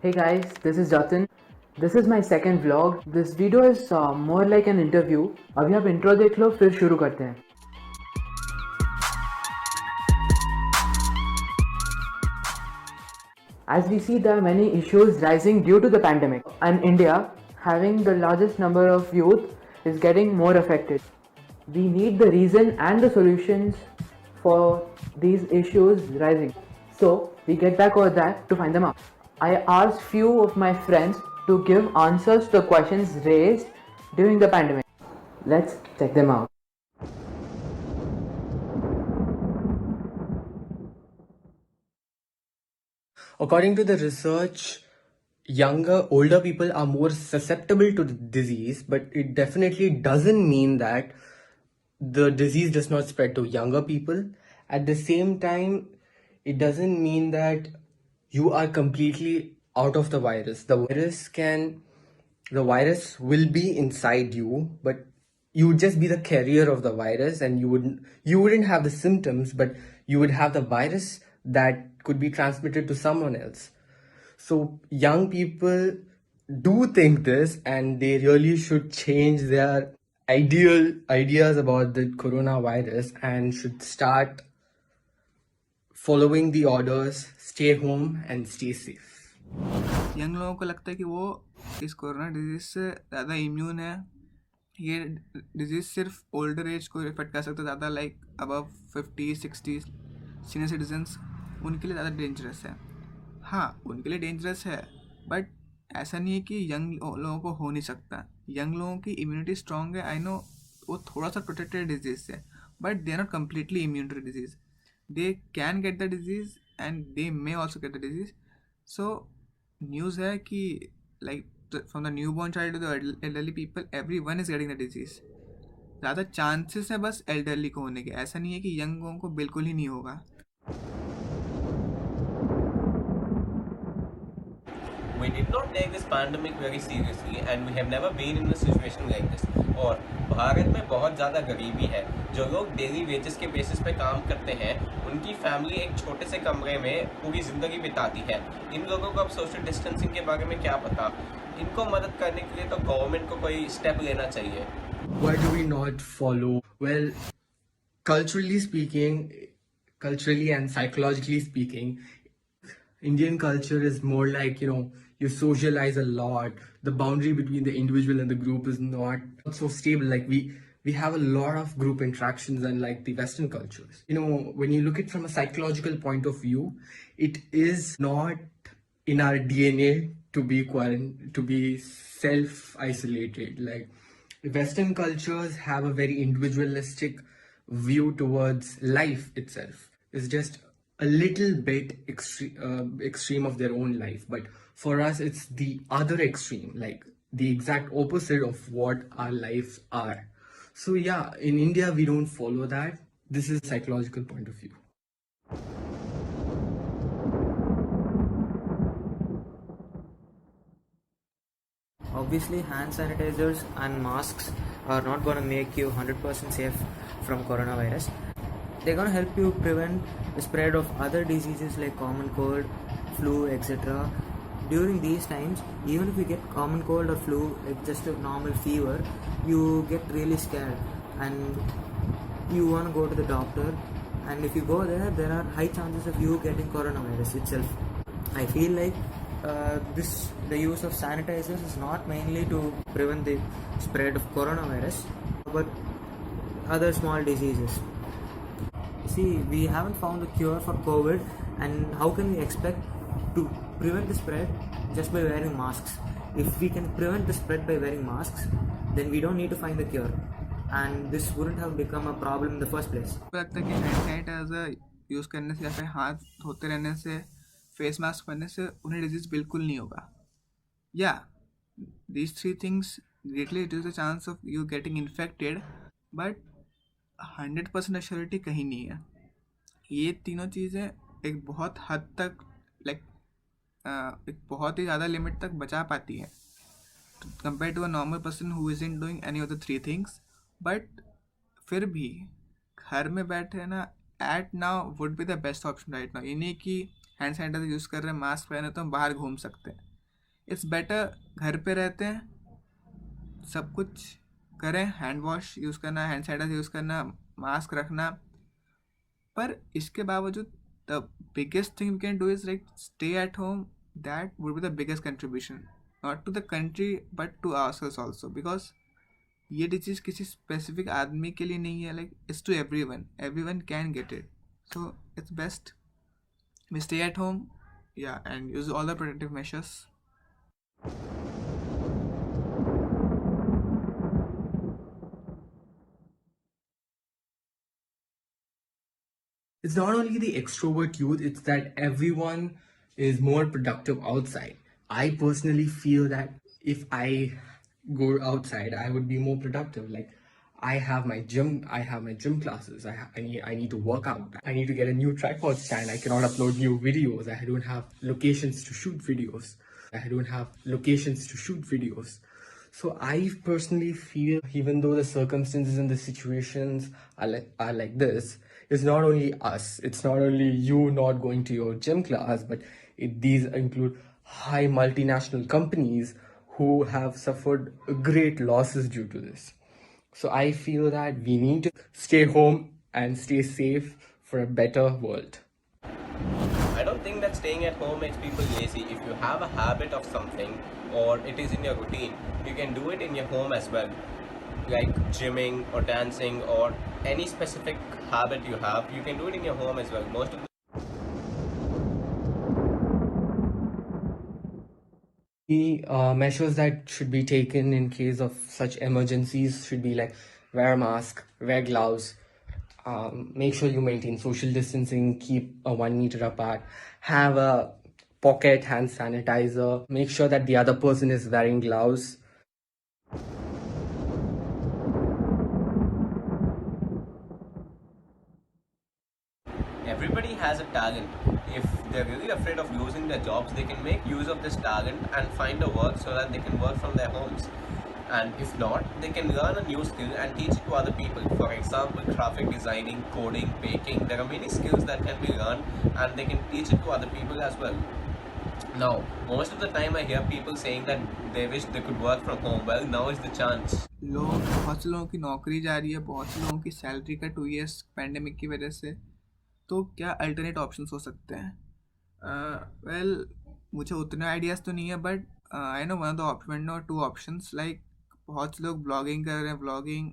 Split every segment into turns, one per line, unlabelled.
Hey guys, this is Jatin. This is my second vlog. This video is more like an interview. अभी आप intro देख लो फिर शुरू करते हैं. As we see, there are many issues rising due to the pandemic, and India, having the largest number of youth, is getting more affected. We need the reason and the solutions for these issues rising. So we get back over that to find them out. I asked few of my friends to give answers to the questions raised during the pandemic. Let's check them out.
According to the research, older people are more susceptible to the disease, but it definitely doesn't mean that the disease does not spread to younger people. At the same time, it doesn't mean that you are completely out of the virus. The virus will be inside you, but you would just be the carrier of the virus, and you wouldn't have the symptoms, but you would have the virus that could be transmitted to someone else. So young people do think this, and they really should change their ideal ideas about the coronavirus and should start following the orders, stay home and stay safe.
Young लोगों को लगता है कि वो इस corona disease से ज़्यादा immune है. ये डिजीज़ सिर्फ ओल्डर एज को इफेक्ट कर सकता है ज़्यादा, लाइक अबव 50-60 सीनियर सिटीजन्स, उनके लिए ज़्यादा डेंजरस है. हाँ, उनके लिए डेंजरस है, बट ऐसा नहीं है कि यंग लोगों को हो नहीं सकता. यंग लोगों की इम्यूनिटी स्ट्रॉन्ग है, आई नो, वो थोड़ा सा प्रोटेक्टेड डिजीज़ से, but they are not completely immune to the disease. They can get the disease and they may also get the disease. So news है कि like from the newborn child to the elderly people, everyone is getting the disease. ज़्यादा chances है बस elderly को होने के, ऐसा नहीं है कि यंग लोगों को बिल्कुल ही नहीं होगा.
We did not take this pandemic very seriously and we have never been in a situation like this. और भारत में बहुत ज़्यादा गरीबी है. जो लोग डेली वेजेस के बेसिस पे काम करते हैं, उनकी फैमिली एक छोटे से कमरे में पूरी ज़िंदगी बिताती है. इन लोगों को अब सोशल डिस्टेंसिंग के बारे में क्या पता. इनको मदद करने के लिए तो गवर्नमेंट को कोई स्टेप लेना चाहिए.
Why do we not follow? Well, culturally and psychologically speaking, Indian culture is more like, you socialize a lot. The boundary between the individual and the group is not so stable. Like we have a lot of group interactions, unlike the Western cultures. When you look at it from a psychological point of view, it is not in our DNA to be self-isolated. Like Western cultures have a very individualistic view towards life itself. It's just a little bit extreme of their own life, but for us it's the other extreme, like the exact opposite of what our lives are. So yeah, in India we don't follow that. This is a psychological point of view.
Obviously, hand sanitizers and masks are not going to make you 100% safe from coronavirus. They're going to help you prevent the spread of other diseases like common cold, flu, etc. During these times, even if you get common cold or flu, like just a normal fever, you get really scared and you want to go to the doctor. And if you go there, there are high chances of you getting coronavirus itself. I feel like the use of sanitizers is not mainly to prevent the spread of coronavirus, but other small diseases. See, we haven't found a cure for COVID, and how can we expect to prevent the spread just by wearing masks? If we can prevent the spread by wearing masks, then we don't need to find the cure, and this wouldn't have become a problem in the first place.
लगता है कि hand sanitiser use करने से या फिर हाथ धोते रहने से, फेस मास्क पहनने से उन्हें डिजीज़ बिल्कुल नहीं होगा. या these 3 things greatly reduce the chance of you getting infected, but 100% assurity कहीं नहीं है. ये तीनों चीज़ें एक बहुत हद तक, लाइक एक बहुत ही ज़्यादा लिमिट तक बचा पाती है compare to a normal person who isn't doing any of the 3 things. But फिर भी घर में बैठे रहना at now would be the best option right now. ये नहीं कि हैंड सैनिटाइजर यूज़ कर रहे हैं, मास्क पहने तो हम बाहर घूम सकते हैं. इट्स बेटर घर पे रहते हैं, सब कुछ करें, हैंड वॉश यूज़ करना, हैंड सैनिटाइजर यूज़ करना, मास्क रखना, पर इसके बावजूद the biggest thing we can do is like stay at home. That would be the biggest contribution, not to the country but to ourselves also, because ये डिजीज़ किसी specific आदमी के लिए नहीं है, like it's to everyone can get it. So it's best we stay at home, yeah, and use all the protective measures.
It's not only the extrovert youth, it's that everyone is more productive outside. I personally feel that if I go outside, I would be more productive. Like, I have my gym classes. I need to work out. I need to get a new tripod stand. I cannot upload new videos. I don't have locations to shoot videos. So I personally feel, even though the circumstances and the situations are like this, it's not only us. It's not only you not going to your gym class, but these include high multinational companies who have suffered great losses due to this. So I feel that we need to stay home and stay safe for a better world.
I don't think that staying at home makes people lazy. If you have a habit of something or it is in your routine, you can do it in your home as well. Like gymming or dancing or any specific habit you have, you can do it in your home as well. Most of
The measures that should be taken in case of such emergencies should be like wear a mask, wear gloves, make sure you maintain social distancing, keep 1 meter apart, have a pocket hand sanitizer, make sure that the other person is wearing gloves.
everybody has a talent. If they're really afraid of losing their jobs, they can make use of this talent and find a work so that they can work from their homes. And if not, they can learn a new skill and teach it to other people. For example, graphic designing, coding, baking. There are many skills that can be learned and they can teach it to other people as well. Now, most of the time I hear people saying that they wish they could work from home. Well, now is the chance.
बहुत से लोगों की नौकरी जा रही है, बहुत से लोगों की सैलरी कट हुई है पैंडेमिक की वजह से. तो क्या अल्टरनेट ऑप्शंस हो सकते हैं? वेल, मुझे उतने आइडियाज़ तो नहीं है, बट आई नो वन और टू ऑप्शंस. लाइक बहुत से लोग ब्लॉगिंग कर रहे हैं. ब्लॉगिंग,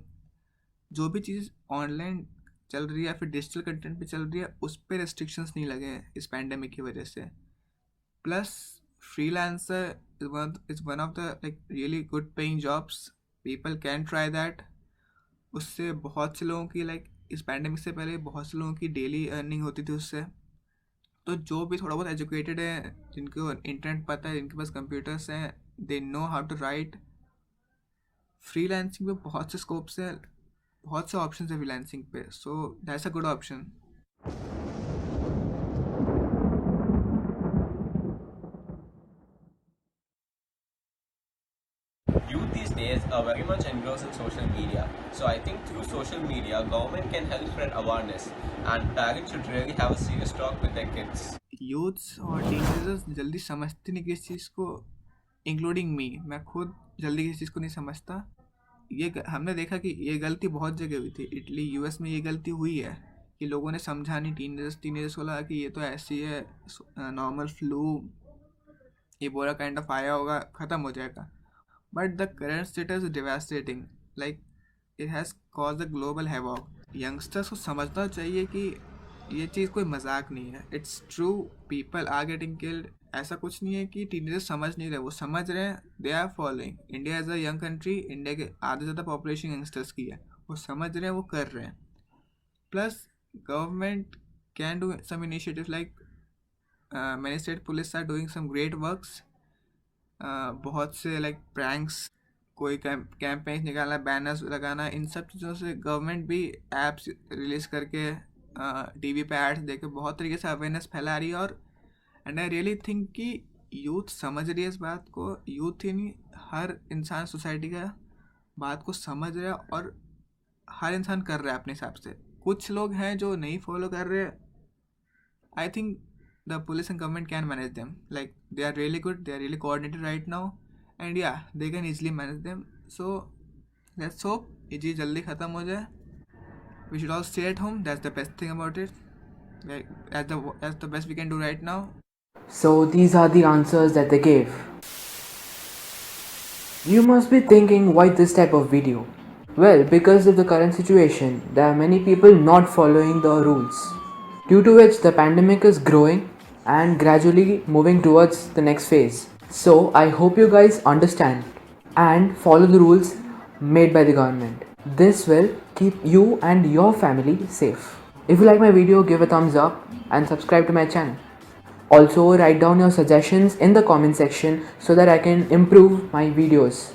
जो भी चीज़ ऑनलाइन चल रही है या फिर डिजिटल कंटेंट पे चल रही है, उस पर रेस्ट्रिक्शंस नहीं लगे हैं इस पैंडेमिक की वजह से. Plus freelancer is one of the like really good paying jobs. People can try that. उससे बहुत से लोगों की लाइक इस पैंडेमिक से पहले बहुत से लोगों की डेली अर्निंग होती थी उससे. तो जो भी थोड़ा बहुत एजुकेटेड है, जिनको इंटरनेट पता है, जिनके पास कंप्यूटर्स हैं, they know how to write. Freelancing पे बहुत से स्कोप्स हैं, बहुत से ऑप्शन है फ्रीलांसिंग पे. So that's a good option.
Youth these days are very much engrossed in social media. So I think through social media, government can help spread awareness and parents should really have a serious talk with their kids.
Youths और teenagers जल्दी समझते नहीं किस चीज़ को, including me. मैं खुद जल्दी किसी चीज़ को नहीं समझता. हमने देखा कि ये गलती बहुत जगह हुई थी. इटली, यूएस में ये गलती हुई है कि लोगों ने समझा नहीं. टीनेजर्स को लगा कि ये तो ऐसी है, नॉर्मल फ्लू, ये बोरा काइंड ऑफ आया होगा, ख़त्म हो जाएगा. But the current status is devastating. Like it has cause a global havoc. Youngsters को समझना चाहिए कि ये चीज़ कोई मजाक नहीं है. It's true, people are getting killed. ऐसा कुछ नहीं है कि टीनेजर्स समझ नहीं रहे, वो समझ रहे हैं. They are following. India as a young country, India के आधे ज़्यादा पॉपुलेशन यंगस्टर्स की है. वो समझ रहे हैं, वो कर रहे हैं. Plus government can do some initiative like many state police are doing some great works. बहुत से लाइक प्रैंक्स, कोई कैंपेन्स निकालना, बैनर्स लगाना, इन सब चीज़ों से गवर्नमेंट भी एप्स रिलीज़ करके टीवी पे एड्स देके बहुत तरीके से अवेयरनेस फैला रही है. और एंड आई रियली थिंक कि यूथ समझ रही है इस बात को. यूथ ही नहीं, हर इंसान सोसाइटी का बात को समझ रहा है और हर इंसान कर रहा है अपने हिसाब से. कुछ लोग हैं जो नहीं फॉलो कर रहे. I think the police and government can manage them. Like they are really good, they are really coordinated right now, and yeah, they can easily manage them. So let's hope ये चीज़ जल्दी ख़त्म हो जाए. We should all stay at home. That's the best thing about it. Like as the best we can do right now.
So these are the answers that they gave. You must be thinking, why this type of video? Well, because of the current situation, there are many people not following the rules, due to which the pandemic is growing and gradually moving towards the next phase. So I hope you guys understand and follow the rules made by the government. This will keep you and your family safe. If you like my video, give a thumbs up and subscribe to my channel. Also, write down your suggestions in the comment section so that I can improve my videos.